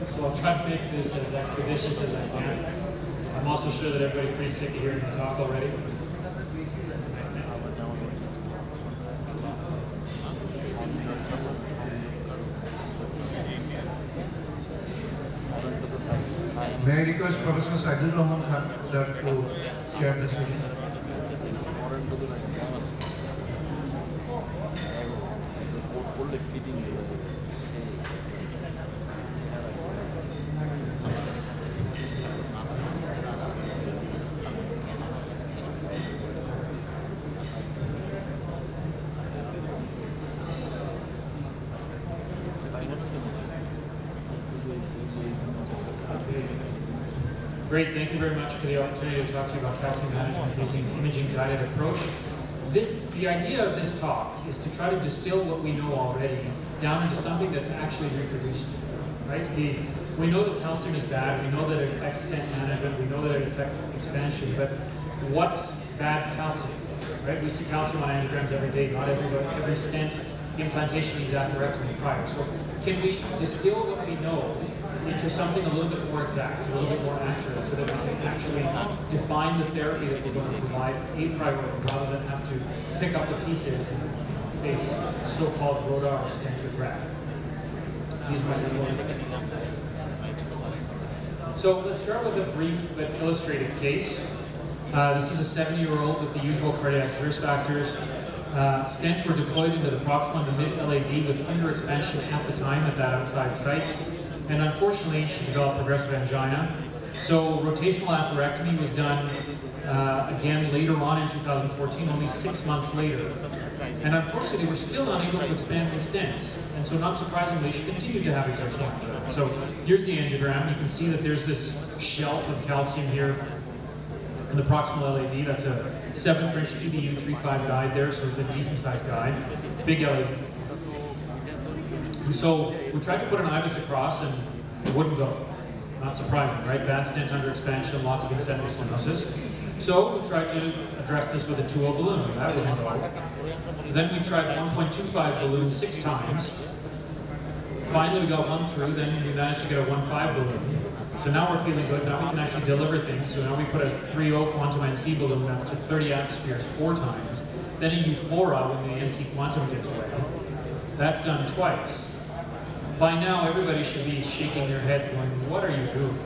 So I'll try to make this as expeditious as I can. I'm also sure that everybody's pretty sick of hearing me talk already. May I request Professor Saidul Rahman Khan sir to share the session? Great, thank you very much for the opportunity to talk to you about calcium management using imaging-guided approach. The idea of this talk is to try to distill what we know already down into something that's actually reproducible, right? We know that calcium is bad, we know that it affects stent management, we know that it affects expansion, but what's bad calcium, right? We see calcium on angiograms every day, not every stent implantation needs atherectomy prior. So can we distill what we know into something a little bit more exact, a little bit more accurate, so that we can actually define the therapy that we're going to provide a priori, rather than have to pick up the pieces and face so-called rota or stent regret. These might be one. So let's start with a brief but illustrative case. This is a 70-year-old with the usual cardiac risk factors. Stents were deployed into the proximal and the mid-LAD with underexpansion at the time at that outside site. And unfortunately, she developed progressive angina. So rotational atherectomy was done again later on in 2014, only 6 months later. And unfortunately, we're still unable to expand these stents. And so not surprisingly, she continued to have exertional angina. So here's the angiogram. You can see that there's this shelf of calcium here in the proximal LAD. That's a 7-inch EBU 3.5 guide there, so it's a decent sized guide. Big LAD. So we tried to put an IVUS across and it wouldn't go. Not surprising, right? Bad stent under expansion, lots of incendiary stenosis. So we tried to address this with a 2.0 balloon. That wouldn't go. Then we tried 1.25 balloon 6 times. Finally we got one through, then we managed to get a 1.5 balloon. So now we're feeling good. Now we can actually deliver things. So now we put a 3.0 quantum NC balloon up to 30 atmospheres 4 times. Then a Euphora when the NC quantum gives way. That's done twice. By now, everybody should be shaking their heads going, what are you doing?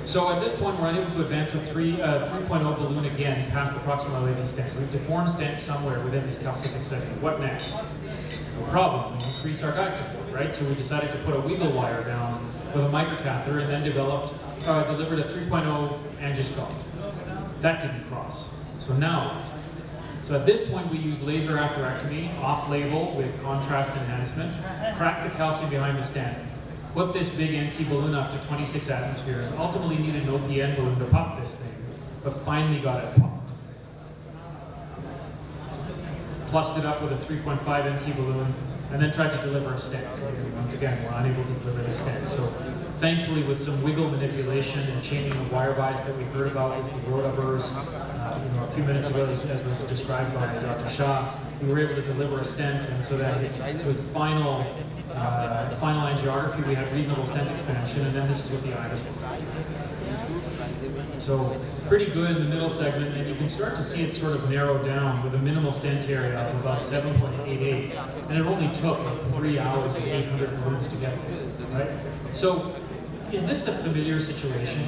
So at this point, we're unable to advance the 3.0 balloon again past the proximal LAD stents. We've deformed stents somewhere within this calcific segment. What next? No problem. We increase our guide support, right? So we decided to put a wiggle wire down with a microcatheter and then delivered a 3.0 angioscope. That didn't cross. So now, so at this point, we use laser atherectomy, off-label with contrast enhancement, crack the calcium behind the stent, put this big NC balloon up to 26 atmospheres, ultimately needed an OPN balloon to pop this thing, but finally got it popped. Plussed it up with a 3.5 NC balloon, and then tried to deliver a stent. Once again, we're unable to deliver the stent. So thankfully, with some wiggle manipulation and changing of wire buys that we heard about with the rota burrs, a few minutes ago, as was described by Dr. Shah, we were able to deliver a stent, and so that with final angiography, we had reasonable stent expansion, and then this is what the IVUS looked like. So pretty good in the middle segment, and you can start to see it sort of narrow down with a minimal stent area of about 7.88, and it only took like 3 hours and 800 balloons to get there, right? So is this a familiar situation?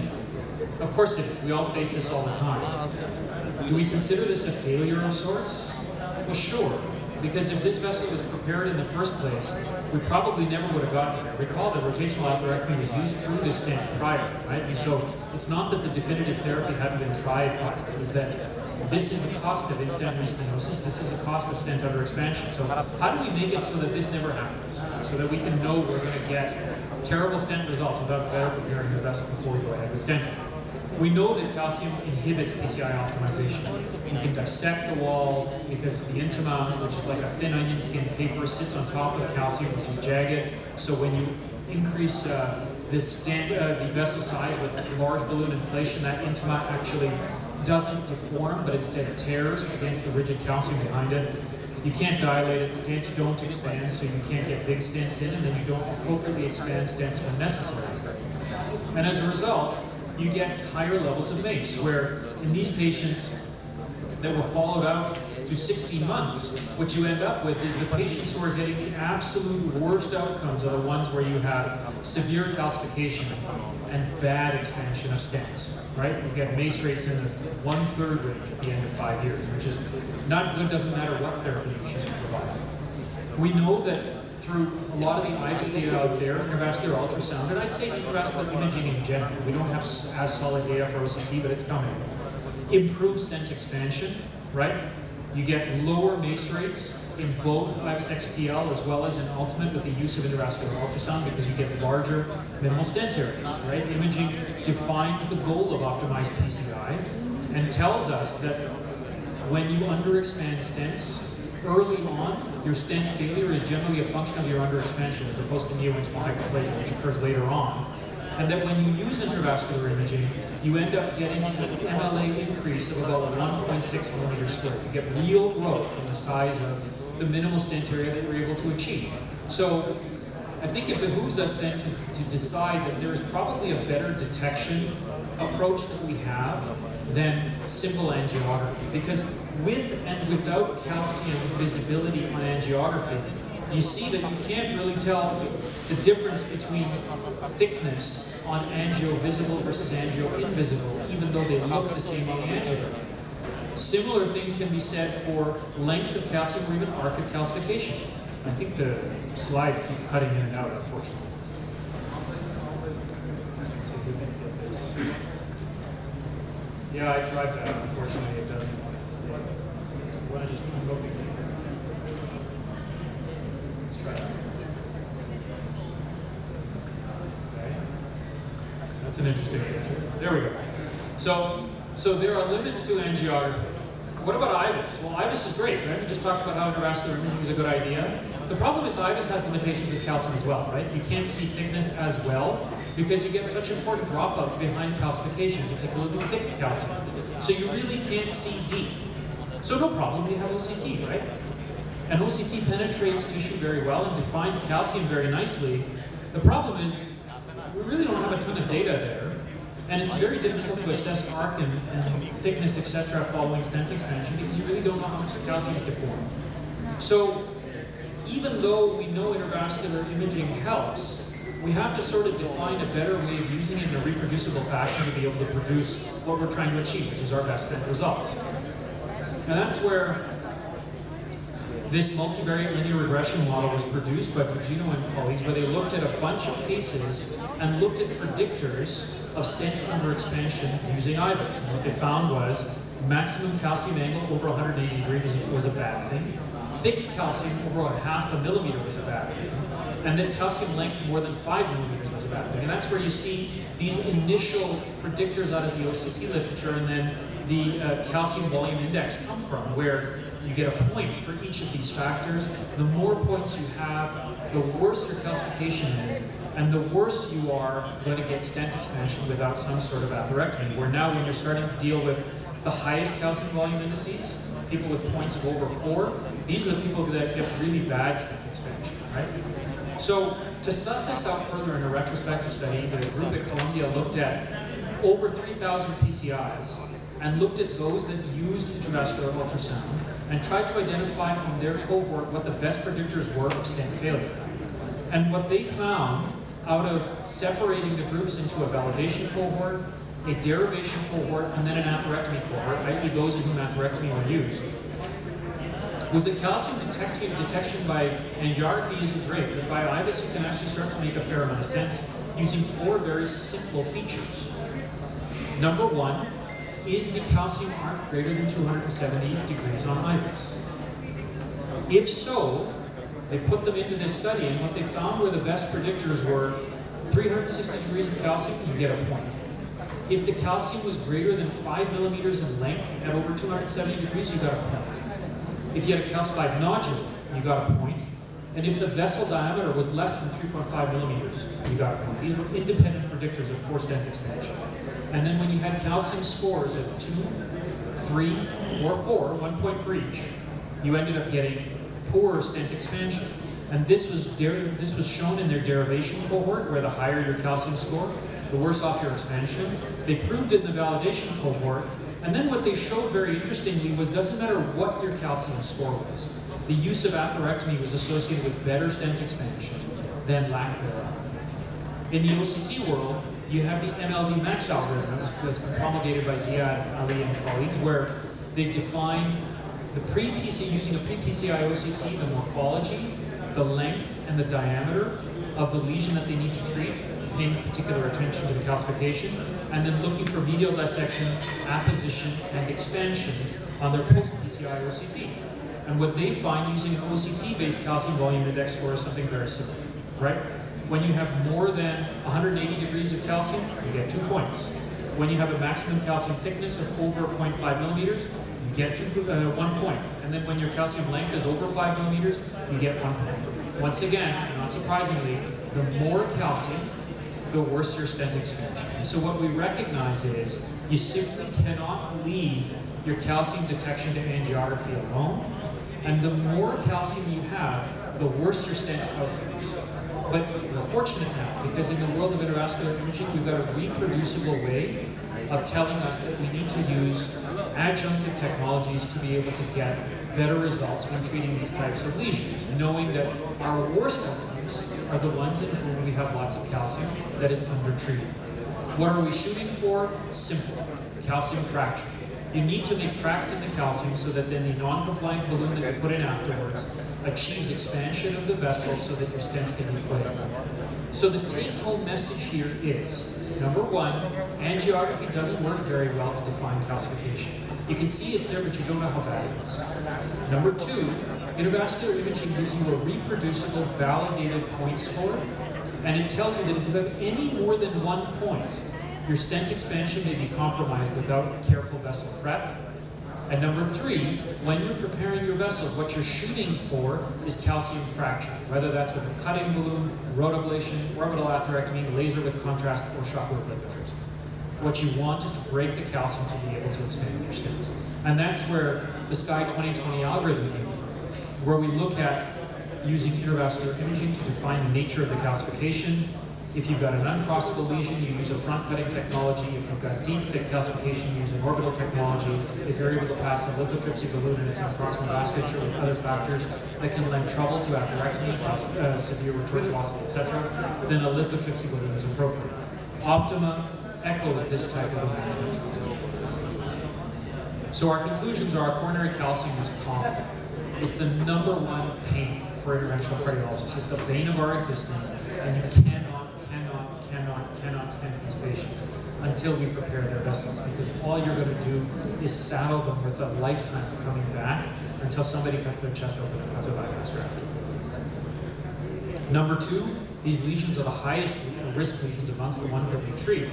Of course it is. We all face this all the time. Do we consider this a failure of sorts? Well, sure. Because if this vessel was prepared in the first place, we probably never would have gotten here. Recall that rotational atherectomy was used through this stent prior, right? And so it's not that the definitive therapy hadn't been tried prior. It was that this is the cost of in-stent restenosis. This is the cost of stent under expansion. So how do we make it so that this never happens? So that we can know we're going to get terrible stent results without better preparing the vessel before we go ahead with stenting. We know that calcium inhibits PCI optimization. You can dissect the wall because the intima, which is like a thin onion skin paper, sits on top of the calcium, which is jagged. So when you increase the vessel size with large balloon inflation, that intima actually doesn't deform, but instead tears against the rigid calcium behind it. You can't dilate it, stents don't expand, so you can't get big stents in, and then you don't appropriately expand stents when necessary. And as a result, you get higher levels of MACE, where in these patients that were followed out to 16 months, what you end up with is the patients who are getting the absolute worst outcomes are the ones where you have severe calcification and bad expansion of stents, right? You get MACE rates in the 1/3 range at the end of 5 years, which is not good, doesn't matter what therapy you choose to provide. We know that through a lot of the IVUS data out there, intravascular ultrasound, and I'd say intravascular imaging in general, we don't have as solid data for OCT, but it's coming. Improved stent expansion, right? You get lower MACE rates in both IVUS XPL as well as in Ultimate with the use of intravascular ultrasound because you get larger minimal stent areas, right? Imaging defines the goal of optimized PCI and tells us that when you underexpand stents early on, your stent failure is generally a function of your underexpansion as opposed to neointimal hyperplasia, which occurs later on. And that when you use intravascular imaging, you end up getting an MLA increase of about 1.6 millimeters squared. You get real growth from the size of the minimal stent area that you're able to achieve. So I think it behooves us then to decide that there is probably a better detection approach that we have than simple angiography. Because with and without calcium visibility on angiography, you see that you can't really tell the difference between thickness on angio visible versus angio invisible, even though they look the same on the angiogram. Similar things can be said for length of calcium or even arc of calcification. I think the slides keep cutting in and out, unfortunately. Let's see if we can get this. Yeah, I tried that. Unfortunately, it doesn't want to stay. I want to just unload it. Let's try that. Okay. That's an interesting picture. There we go. So there are limits to angiography. What about IVUS? Well, IVUS is great, right? We just talked about how intravascular imaging is a good idea. The problem is IVUS has limitations with calcium as well, right? You can't see thickness as well because you get such important dropout behind calcification, particularly thick calcium. So you really can't see deep. So no problem, we have OCT, right? And OCT penetrates tissue very well and defines calcium very nicely. The problem is we really don't have a ton of data there. And it's very difficult to assess arc and thickness, etc., following stent expansion because you really don't know how much the calcium is deformed. So even though we know intravascular imaging helps, we have to sort of define a better way of using it in a reproducible fashion to be able to produce what we're trying to achieve, which is our best stent results. And that's where this multivariate linear regression model was produced by Fugino and colleagues, where they looked at a bunch of cases and looked at predictors of stent underexpansion using IVUS. And what they found was maximum calcium angle over 180 degrees was a bad thing. Thick calcium over 0.5 millimeter was a bad thing. And then calcium length more than 5 millimeters was a bad thing. And that's where you see these initial predictors out of the OCT literature and then the calcium volume index come from, where you get a point for each of these factors. The more points you have, the worse your calcification is, and the worse you are going to get stent expansion without some sort of atherectomy. Where now when you're starting to deal with the highest calcium volume indices, people with points of over 4, these are the people that get really bad stent expansion, right? So to suss this out further in a retrospective study, the group at Columbia looked at over 3,000 PCIs and looked at those that used intravascular ultrasound and tried to identify in their cohort what the best predictors were of stent failure. And what they found out of separating the groups into a validation cohort, a derivation cohort, and then an atherectomy cohort, i.e. those in whom atherectomy were used, was that calcium detection by angiography isn't great, but by IVUS you can actually start to make a fair amount of sense using 4 very simple features. Number 1, is the calcium arc greater than 270 degrees on IVUS? If so, they put them into this study, and what they found were the best predictors were 360 degrees of calcium, you get a point. If the calcium was greater than 5 millimeters in length at over 270 degrees, you got a point. If you had a calcified nodule, you got a point. And if the vessel diameter was less than 3.5 millimeters, you got a point. These were independent predictors of poor stent expansion. And then when you had calcium scores of 2, 3, or 4, 1 point for each, you ended up getting poor stent expansion. And this was shown in their derivation cohort, where the higher your calcium score, the worse off your expansion. They proved it in the validation cohort. And then what they showed very interestingly was, doesn't matter what your calcium score was, the use of atherectomy was associated with better stent expansion than lack thereof. In the OCT world, you have the MLD max algorithm that's been promulgated by Ziad Ali and colleagues, where they define the using a pre-PCI OCT, the morphology, the length, and the diameter of the lesion that they need to treat, paying particular attention to the calcification, and then looking for medial dissection, apposition, and expansion on their post-PCI OCT. And what they find using an OCT-based calcium volume index score is something very similar, right? When you have more than 180 degrees of calcium, you get 2 points. When you have a maximum calcium thickness of over 0.5 millimeters, you get 1 point. And then when your calcium length is over 5 millimeters, you get 1 point. Once again, not surprisingly, the more calcium, the worse your stent expansion. And so what we recognize is you simply cannot leave your calcium detection to angiography alone. And the more calcium you have, the worse your stent outcomes. But we're fortunate now, because in the world of intravascular imaging, we've got a reproducible way of telling us that we need to use adjunctive technologies to be able to get better results when treating these types of lesions, knowing that our worst outcomes are the ones in whom we have lots of calcium that is undertreated. What are we shooting for? Simple, calcium fracture. You need to make cracks in the calcium so that then the non-compliant balloon that you put in afterwards achieves expansion of the vessel so that your stents can be put in. So the take-home message here is, number one, angiography doesn't work very well to define calcification. You can see it's there, but you don't know how bad it is. Number two, intravascular imaging gives you a reproducible, validated point score, and it tells you that if you have any more than 1 point, your stent expansion may be compromised without careful vessel prep. And number three, when you're preparing your vessels, what you're shooting for is calcium fracture, whether that's with a cutting balloon, rotablation, orbital atherectomy, laser with contrast, or shockwave lithotripsy. What you want is to break the calcium to be able to expand your stents. And that's where the SKY 2020 algorithm came from, where we look at using intravascular imaging to define the nature of the calcification. If you've got an uncrossable lesion, you use a front-cutting technology. If you've got deep, thick calcification, you use an orbital technology. If you're able to pass a lithotripsy balloon and it's in proximal vasculature with other factors that can lend trouble to atherectomy, severe tortuosity, etc., then a lithotripsy balloon is appropriate. Optima echoes this type of management. So our conclusions are coronary calcium is common. It's the #1 pain for interventional cardiologists. It's the bane of our existence, and you cannot stent these patients until we prepare their vessels, because all you're going to do is saddle them with a lifetime of coming back until somebody cuts their chest open and puts a bypass graft. Number two, these lesions are the highest risk lesions amongst the ones that we treat.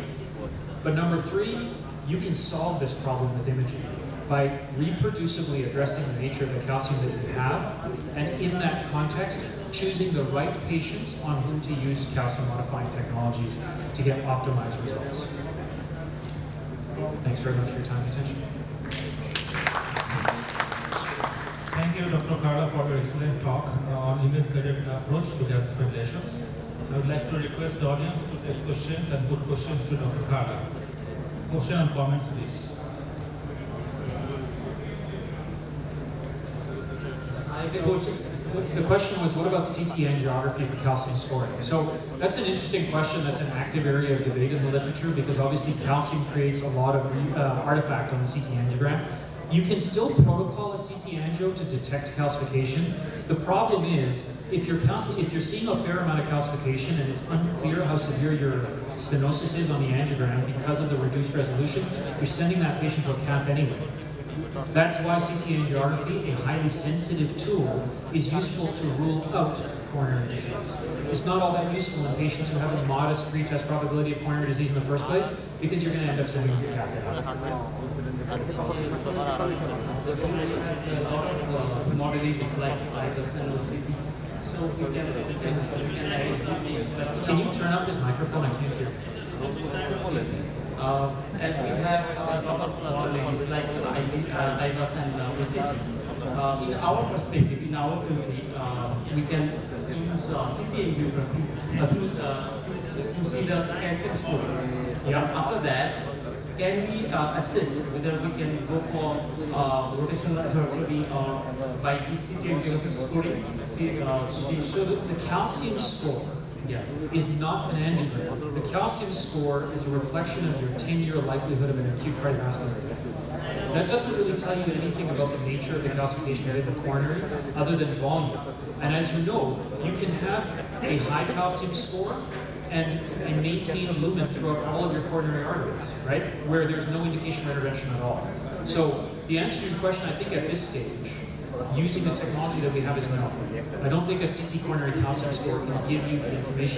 But number three, you can solve this problem with imaging by reproducibly addressing the nature of the calcium that you have, and in that context, choosing the right patients on whom to use calcium-modifying technologies to get optimized results. Thanks very much for your time and attention. Thank you, Dr. Carla, for your excellent talk on image-guided approach to calcium lesions. I would like to request the audience to take questions and put questions to Dr. Carla. Question and comments, please. The question was, what about CT angiography for calcium scoring? So that's an interesting question. That's an active area of debate in the literature, because obviously calcium creates a lot of artifact on the CT angiogram. You can still protocol a CT angio to detect calcification. The problem is, if you're seeing a fair amount of calcification and it's unclear how severe your stenosis is on the angiogram because of the reduced resolution, you're sending that patient to a cath anyway. That's why CT angiography, a highly sensitive tool, is useful to rule out coronary disease. It's not all that useful in patients who have a modest pretest probability of coronary disease in the first place, because you're going to end up sending them to cath anyway. Modeling is like the CT. So we can arrange these things. Can you turn up his microphone? I can't hear. As we have a lot of modeling, it's like IVAS and receiving. in our perspective, in our community, we can use CT angiography to see the calcium score. After that, can we assess whether we can go for rotational therapy or by CT angiography scoring? So the calcium score is not an angiogram. The calcium score is a reflection of your 10-year likelihood of an acute cardiovascular event. That doesn't really tell you anything about the nature of the calcification within the coronary, other than volume. And as you know, you can have a high calcium score and maintain a lumen throughout all of your coronary arteries, right? Where there's no indication of intervention at all. So the answer to your question, I think at this stage, using the technology that we have is no. I don't think a CT coronary calcium score can give you the information